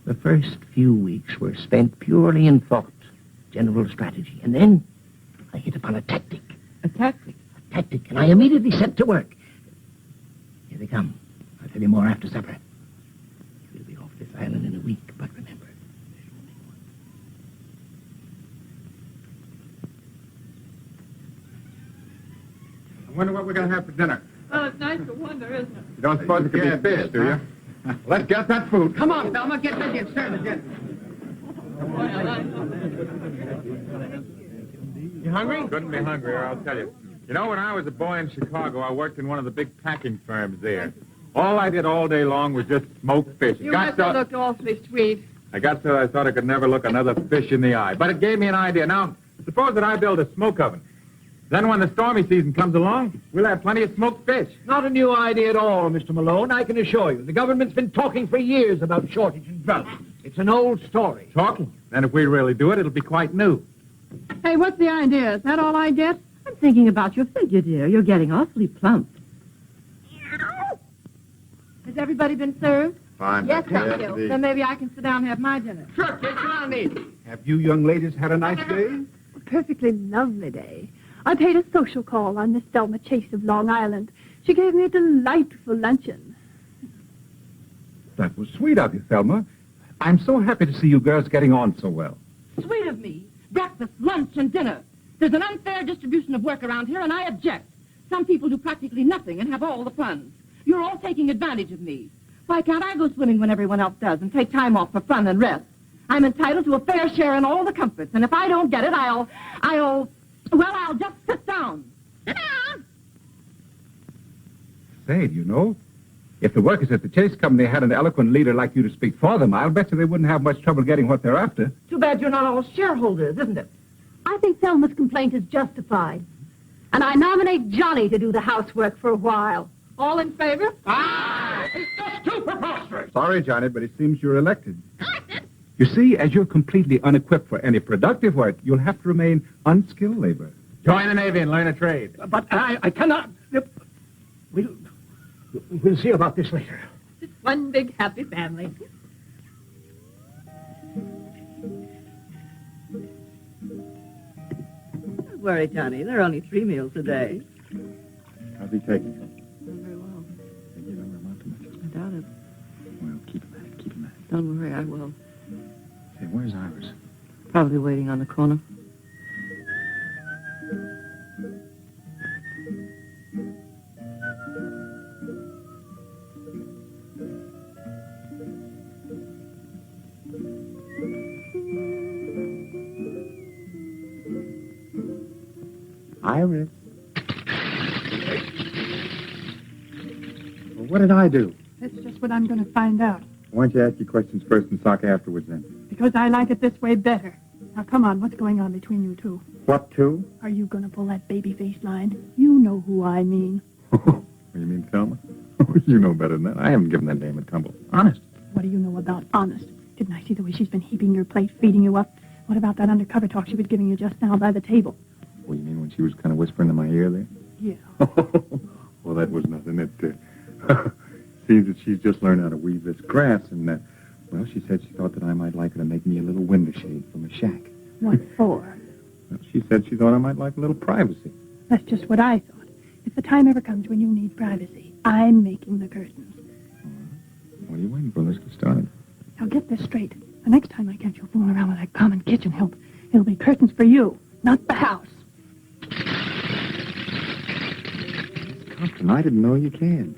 the first few weeks were spent purely in thought, general strategy. And then I hit upon a tactic. A tactic? A tactic, and I immediately set to work. Here they come. I'll tell you more after supper. We'll be off this island in a week, but remember, I wonder what we're going to have for dinner. Well, it's nice to wonder, isn't it? You don't suppose it could be fish, do you? Let's get that food. come on, Thelma, get busy and serve the dinner. You hungry? Couldn't be hungrier, I'll tell you. You know, when I was a boy in Chicago, I worked in one of the big packing firms there. All I did all day long was just smoke fish. You must have looked awfully sweet. I got so I thought I could never look another fish in the eye. But it gave me an idea. Now, suppose that I build a smoke oven. Then when the stormy season comes along, we'll have plenty of smoked fish. Not a new idea at all, Mr. Malone, I can assure you. The government's been talking for years about shortage and drought. It's an old story. Talking? Then if we really do it, it'll be quite new. Hey, what's the idea? Is that all I get? I'm thinking about your figure, dear. You're getting awfully plump. Has everybody been served? Fine. Yes, thank you. Then maybe I can sit down and have my dinner. Sure, kid, you're on me. Have you young ladies had a nice day? A perfectly lovely day. I paid a social call on Miss Delma Chase of Long Island. She gave me a delightful luncheon. That was sweet of you, Thelma. I'm so happy to see you girls getting on so well. Sweet of me. Breakfast, lunch, and dinner. There's an unfair distribution of work around here, and I object. Some people do practically nothing and have all the fun. You're all taking advantage of me. Why can't I go swimming when everyone else does and take time off for fun and rest? I'm entitled to a fair share in all the comforts, and if I don't get it, I'll just sit down. Sit down! Say, do you know, if the workers at the Chase Company had an eloquent leader like you to speak for them, I'll bet you they wouldn't have much trouble getting what they're after. Too bad you're not all shareholders, isn't it? I think Thelma's complaint is justified. And I nominate Johnny to do the housework for a while. All in favor? Ah! It's just too preposterous. Sorry, Johnny, but it seems you're elected. You see, as you're completely unequipped for any productive work, you'll have to remain unskilled labor. Join the Navy and learn a trade. But I cannot... We'll see about this later. It's one big happy family. Don't worry, Johnny. There are only 3 meals a day. How's he taking it? Not very well. They give him not too much. I doubt it. Well, keep him at it, keep him at it. Don't worry, I will. Say, where's Iris? Probably waiting on the corner. Iris. Well, what did I do? That's just what I'm going to find out. Why don't you ask your questions first and talk afterwards then? Because I like it this way better. Now, come on, what's going on between you two? What two? Are you going to pull that baby face line? You know who I mean. You mean Thelma? You know better than that. I haven't given that dame a tumble. Honest. What do you know about honest? Didn't I see the way she's been heaping your plate, feeding you up? What about that undercover talk she was giving you just now by the table? Well, you mean when she was kind of whispering in my ear there? Yeah. Well, that was nothing. It seems that she's just learned how to weave this grass, and, well, she said she thought that I might like her to make me a little window shade from a shack. What for? Well, she said she thought I might like a little privacy. That's just what I thought. If the time ever comes when you need privacy, I'm making the curtains. What are you waiting for? Let's get started. Now get this straight. The next time I catch you fooling around with that common kitchen help, it'll be curtains for you, not the house. Compton, I didn't know you can.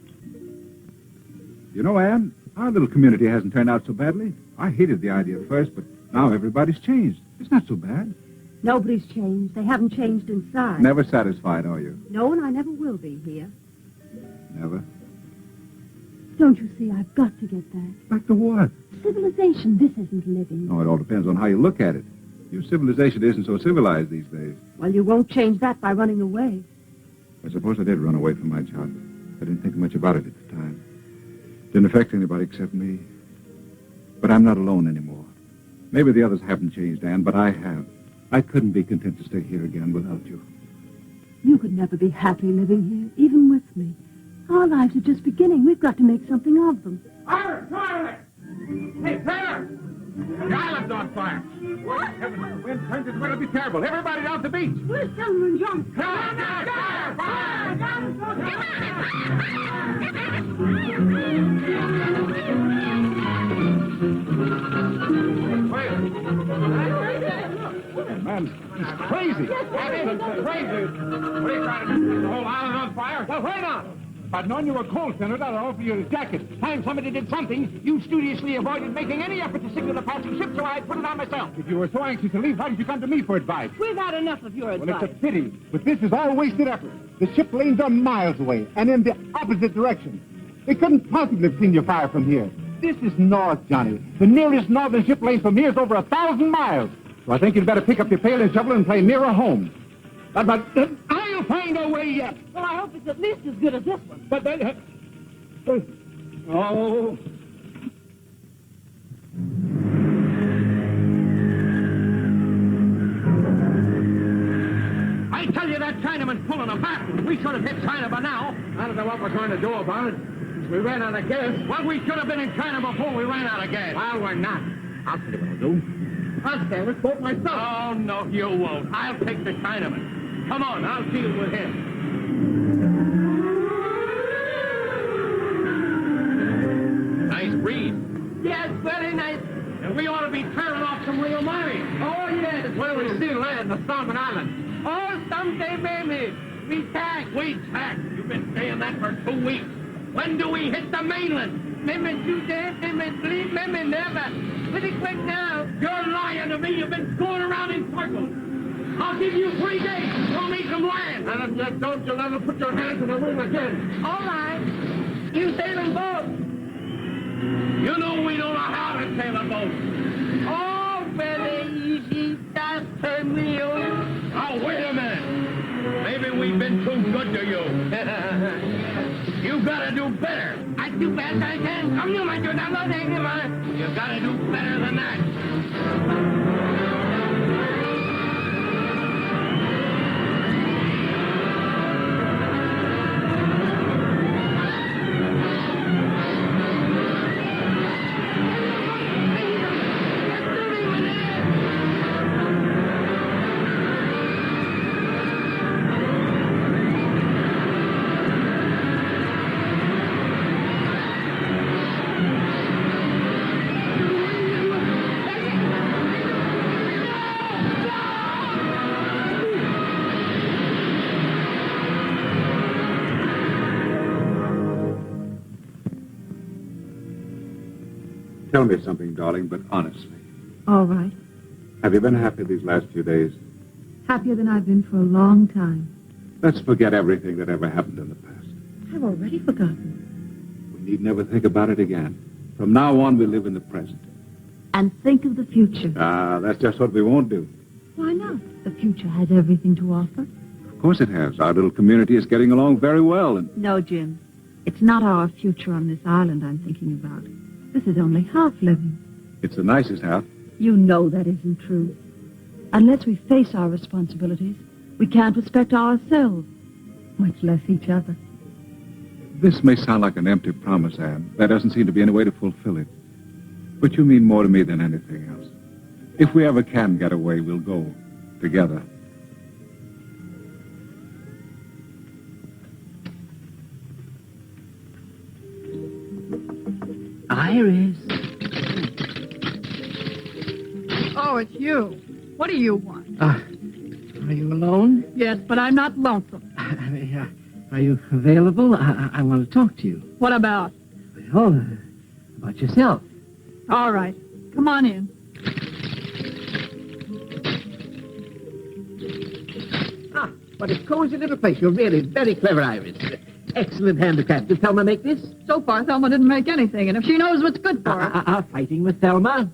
You know, Anne, our little community hasn't turned out so badly. I hated the idea at first, but now everybody's changed. It's not so bad. Nobody's changed. They haven't changed inside. Never satisfied, are you? No, and I never will be here. Never. Don't you see, I've got to get back. Back to what? Civilization, this isn't living. Oh, it all depends on how you look at it. Your civilization isn't so civilized these days. Well, you won't change that by running away. I suppose I did run away from my job. I didn't think much about it at the time. Didn't affect anybody except me. But I'm not alone anymore. Maybe the others haven't changed, Anne, but I have. I couldn't be content to stay here again without you. You could never be happy living here, even with me. Our lives are just beginning. We've got to make something of them. Iris, Iris! Hey, Taylor! The island's on fire. What? Heavens, the wind turns, it's going to be terrible. Everybody down to the beach. Where's Selma and John? Fire! Fire! Man, he's crazy. That isn't crazy. What are you trying to do? Is the whole island on fire? Well, wait on. If I'd known you were cold, Senator, I'd offer you a jacket. Time somebody did something, you studiously avoided making any effort to signal a passing ship, so I put it on myself. If you were so anxious to leave, why didn't you come to me for advice? We've had enough of your advice. Well, it's a pity, but this is all wasted effort. The ship lanes are miles away, and in the opposite direction. They couldn't possibly have seen your fire from here. This is north, Johnny. The nearest northern ship lane from here is over 1,000 miles. So I think you'd better pick up your pail and shovel and play nearer home. But I'll find a way yet. Well, I hope it's at least as good as this one. But oh. I tell you, that Chinaman's pulling a fast. We should have hit China by now. I don't know what we're going to do about it. We ran out of gas. Well, we should have been in China before we ran out of gas. Well, we're not. I'll tell you what I'll do. I'll stand this boat myself. Oh, no, you won't. I'll take the Chinaman. Come on, I'll deal with him. Nice breeze. Yes, very nice. And we ought to be tearing off some real money. Oh, yes. Where we see land, the Solomon Islands. Oh, someday, maybe. We tack. We tack. You've been saying that for 2 weeks. When do we hit the mainland? Maybe 2 days, maybe 3, maybe never. Pretty quick now. You're lying to me. You've been going around in circles. I'll give you 3 days. Show me some land. And if you don't, you'll never put your hands in the ring again. All right. You sail a boat. You know we don't know how to sail a boat. Oh, very easy. Just turn me over. Oh, wait a minute. Maybe we've been too good to you. You gotta do better. I do best I can. Come you, my good. I'm not angry, man. You gotta do better than that. Tell me something, darling, but honestly. All right. Have you been happy these last few days? Happier than I've been for a long time. Let's forget everything that ever happened in the past. I've already forgotten. We need never think about it again. From now on, we live in the present. And think of the future. Ah, that's just what we won't do. Why not? The future has everything to offer. Of course it has. Our little community is getting along very well, and... No, Jim. It's not our future on this island I'm thinking about. This is only half living. It's the nicest half. You know that isn't true. Unless we face our responsibilities, we can't respect ourselves, much less each other. This may sound like an empty promise, Anne. There doesn't seem to be any way to fulfill it. But you mean more to me than anything else. If we ever can get away, we'll go together. Iris. Oh, it's you. What do you want? Are you alone? Yes, but I'm not lonesome. Are you available? I want to talk to you. What about? Well, about yourself. All right. Come on in. What a cozy little place. You're really very clever, Iris. Excellent handicraft. Did Thelma make this? So far, Thelma didn't make anything, and if she knows what's good for her... Fighting with Thelma?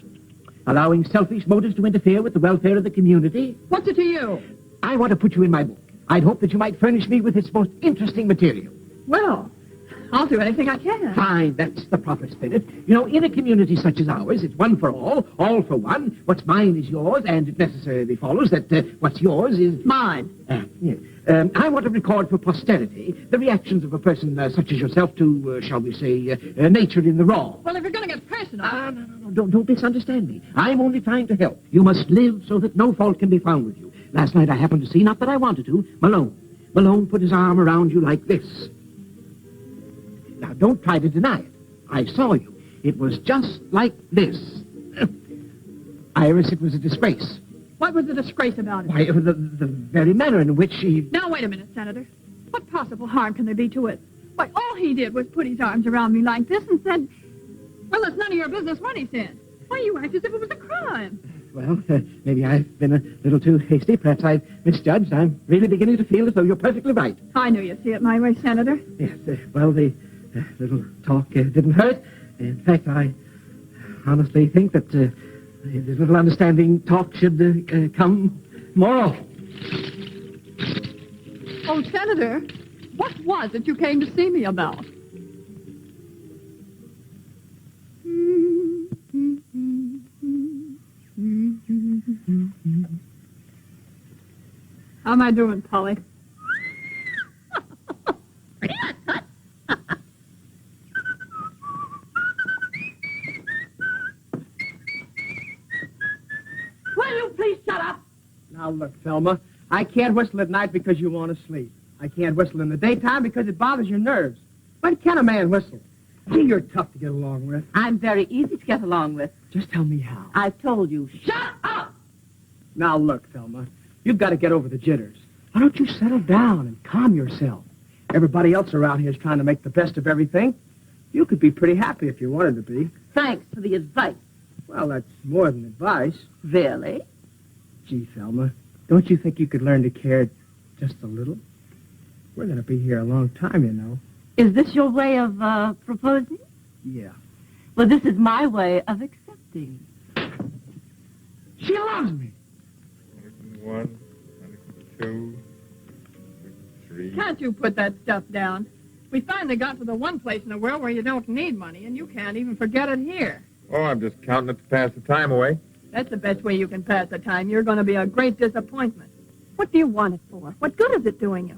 Allowing selfish motives to interfere with the welfare of the community? What's it to you? I want to put you in my book. I'd hope that you might furnish me with its most interesting material. Well, I'll do anything I can. Fine, that's the proper spirit. You know, in a community such as ours, it's one for all for one. What's mine is yours, and it necessarily follows that what's yours is... Mine. Yes. I want to record for posterity the reactions of a person such as yourself to, shall we say, nature in the raw. Well, if you're going to get personal... No, don't misunderstand me. I'm only trying to help. You must live so that no fault can be found with you. Last night I happened to see, not that I wanted to, Malone. Malone put his arm around you like this. Now, don't try to deny it. I saw you. It was just like this. Iris, it was a disgrace. What was the disgrace about it? Why, the very manner in which she... Now, wait a minute, Senator. What possible harm can there be to it? Why, all he did was put his arms around me like this and said, well, it's none of your business what he said. Why, you act as if it was a crime. Well, maybe I've been a little too hasty. Perhaps I've misjudged. I'm really beginning to feel as though you're perfectly right. I knew you'd see it my way, Senator. Yes, well, the little talk didn't hurt. In fact, I honestly think that the little understanding talk should come more often. Oh, Senator, what was it you came to see me about? How am I doing, Polly? Will you please shut up? Now, look, Thelma, I can't whistle at night because you want to sleep. I can't whistle in the daytime because it bothers your nerves. When can a man whistle? Gee, you're tough to get along with. I'm very easy to get along with. Just tell me how. I've told you. Shut up! Now, look, Thelma, you've got to get over the jitters. Why don't you settle down and calm yourself? Everybody else around here is trying to make the best of everything. You could be pretty happy if you wanted to be. Thanks for the advice. Well, that's more than advice. Really? Gee, Thelma, don't you think you could learn to care just a little? We're going to be here a long time, you know. Is this your way of proposing? Yeah. Well, this is my way of accepting. She loves me. 1, 2, 3. Can't you put that stuff down? We finally got to the one place in the world where you don't need money, and you can't even forget it here. Oh, I'm just counting it to pass the time away. That's the best way you can pass the time. You're going to be a great disappointment. What do you want it for? What good is it doing you?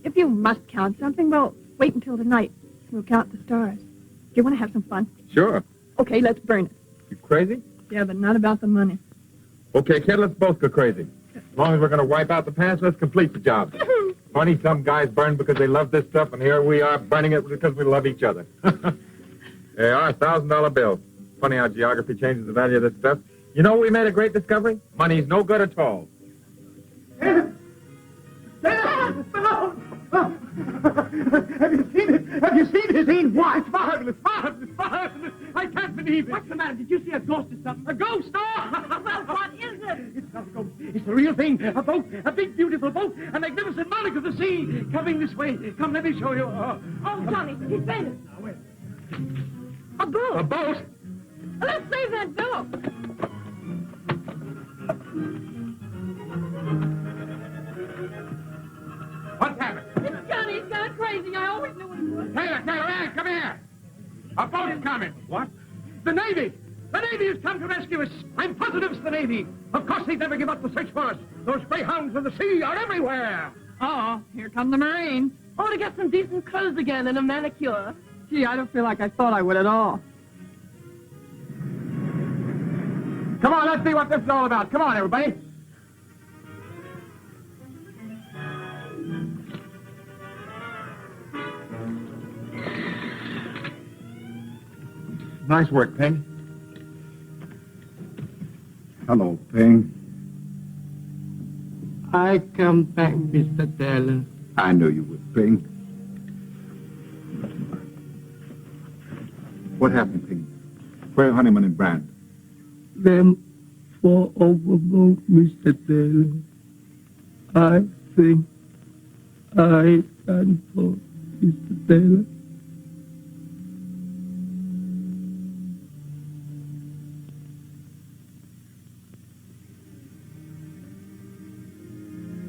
If you must count something, well, wait until tonight. We'll count the stars. Do you want to have some fun? Sure. Okay, let's burn it. You crazy? Yeah, but not about the money. Okay, kid, let's both go crazy. As long as we're going to wipe out the past, let's complete the job. Funny, some guys burn because they love this stuff, and here we are burning it because we love each other. There are $1,000 bills. Funny how geography changes the value of this stuff. You know, we made a great discovery. Money's no good at all. Have you seen it? Have you seen it? Seen what? It's marvelous, marvelous, marvelous. I can't believe it. What's the matter? Did you see a ghost or something? A ghost? Oh! Well, what is it? It's not a ghost. It's the real thing. A boat. A big, beautiful boat. A magnificent monarch of the sea. Coming this way. Come, let me show you. Oh, Johnny, he's fainted. Now, wait. A boat. A boat? Let's save that boat. What's happened? It's Johnny. He's gone crazy. I always knew he would. Taylor, Ann, come here. A boat is coming. What? The Navy! The Navy has come to rescue us. I'm positive it's the Navy. Of course they'd never give up the search for us. Those greyhounds of the sea are everywhere. Uh-oh. Here come the Marines. Oh, to get some decent clothes again and a manicure. Gee, I don't feel like I thought I would at all. Come on, let's see what this is all about. Come on, everybody. Nice work, Ping. Hello, Ping. I come back, Mr. Taylor. I knew you would, Ping. What happened, Ping? Where are Honeyman and Brand? Them fall overboard, Mr. Taylor. I think I done for Mr. Taylor.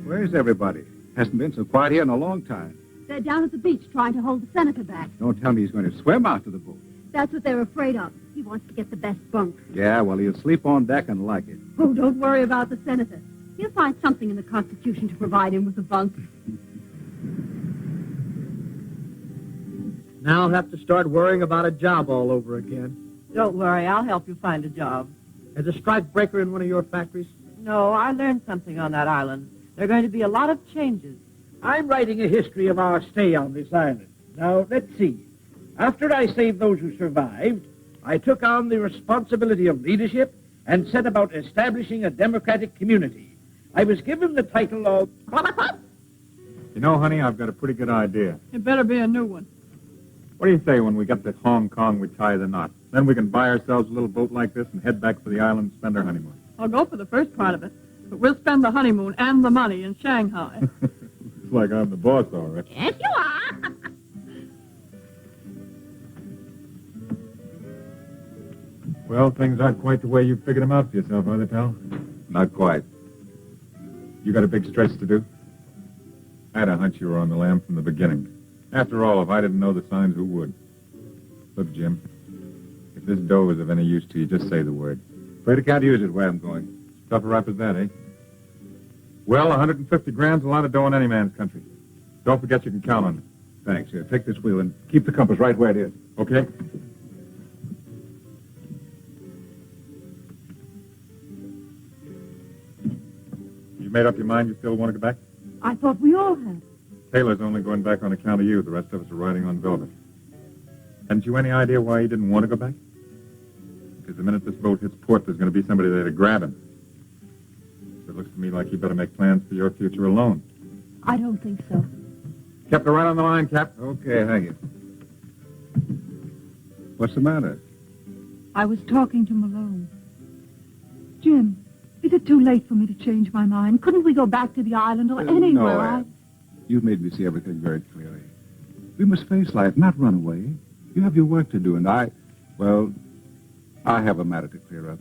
Where's everybody? Hasn't been so quiet here in a long time. They're down at the beach trying to hold the senator back. Don't tell me he's going to swim out to the boat. That's what they're afraid of. He wants to get the best bunk. Yeah, well, he'll sleep on deck and like it. Oh, don't worry about the senator. He'll find something in the Constitution to provide him with a bunk. Now I'll have to start worrying about a job all over again. Don't worry, I'll help you find a job. As a strike breaker in one of your factories? No, I learned something on that island. There are going to be a lot of changes. I'm writing a history of our stay on this island. Now, let's see. After I saved those who survived, I took on the responsibility of leadership and set about establishing a democratic community. I was given the title of... You know, honey, I've got a pretty good idea. It better be a new one. What do you say when we get to Hong Kong, we tie the knot? Then we can buy ourselves a little boat like this and head back to the island and spend our honeymoon. I'll go for the first part of it, but we'll spend the honeymoon and the money in Shanghai. It's like I'm the boss, all right. Yes, you are. Well, things aren't quite the way you figured them out for yourself, are they, pal? Not quite. You got a big stretch to do? I had a hunch you were on the lam from the beginning. After all, if I didn't know the signs, who would? Look, Jim, if this dough is of any use to you, just say the word. Afraid I can't use it where I'm going. Tough a rap as that, eh? Well, 150 grand's a lot of dough in any man's country. Don't forget you can count on it. Thanks. Here, take this wheel and keep the compass right where it is. Okay? You made up your mind you still want to go back? I thought we all had. Taylor's only going back on account of you. The rest of us are riding on velvet. Hadn't you any idea why he didn't want to go back? Because the minute this boat hits port, there's going to be somebody there to grab him. So it looks to me like you better make plans for your future alone. I don't think so. Kept her right on the line, Cap. Okay, hang it. What's the matter? I was talking to Malone. Jim, is it too late for me to change my mind? Couldn't we go back to the island or anywhere? No, Anne. You've made me see everything very clearly. We must face life, not run away. You have your work to do, and I have a matter to clear up.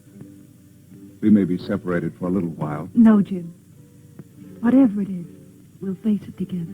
We may be separated for a little while. No, Jim. Whatever it is, we'll face it together.